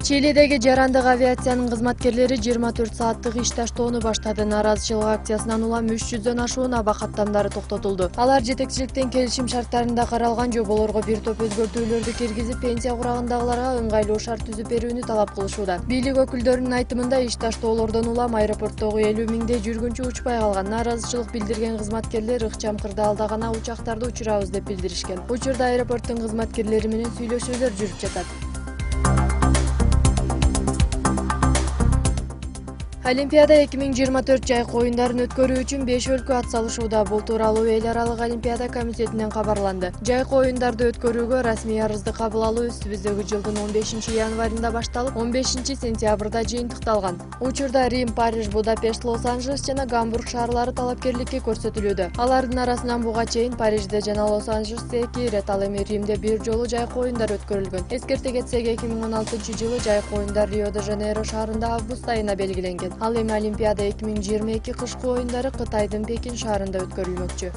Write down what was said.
Чилидеги жарандык авиациянын кызматкерлери 24 сааттык иш таштоону баштады. Нааразычылык акциясынан улам 300дөн ашуун аба каттамдары токтотулду. Алар жетекчиликтен келишим шарттарында каралган жоболорго бир топ өзгөртүүлөрдү киргизип, пенсия курагындагыларга ыңгайлуу шарт түзүп берүүнү талап кылышууда. Бийлик өкүлдөрүнүн айтымында иш таштоолордон улам аэропорттогу 50 миңдей жүргүнчү учпай калган. Нааразычылык билдирген кызматкерлер ыкчам кырдаалда гана учактарды учурабыз деп билдиришкен. Учурда аэропорттун кызматкерлери менен сүйлөшүүлөр жүрүп жатат. Олимпиада 2024 жайкы оюндарын өткөрүү үчүн 5 өлкө ат салышууда. Бул тууралуу эл аралык Олимпиада комитетинен кабарланды. Жайкы оюндарды өткөрүүгө расмий арызды кабыл алуу үстүбүздөгү жылдын 15 январында башталып, 15 сентябрда жыйынтыкталган. Учурда Рим, Париж, Будапешт, Лос-Анджелес жана Гамбург шаарлары талапкерликке көрсөтүлүүдө. Алардын арасынан буга чейин Парижде жана Лос-Анджелесте 2 ирет, ал эми Римде бир жолу жайкы оюндар өткөрүлгөн. Эскерте кетсек, 2016-жылы жайкы оюндар Рио-де-Жанейро шаарында август айына белгиленген. Ал эми Олимпиада 2022 кышкы оюндары Кытайдын Пекин шаарында өткөрүлмөкчү.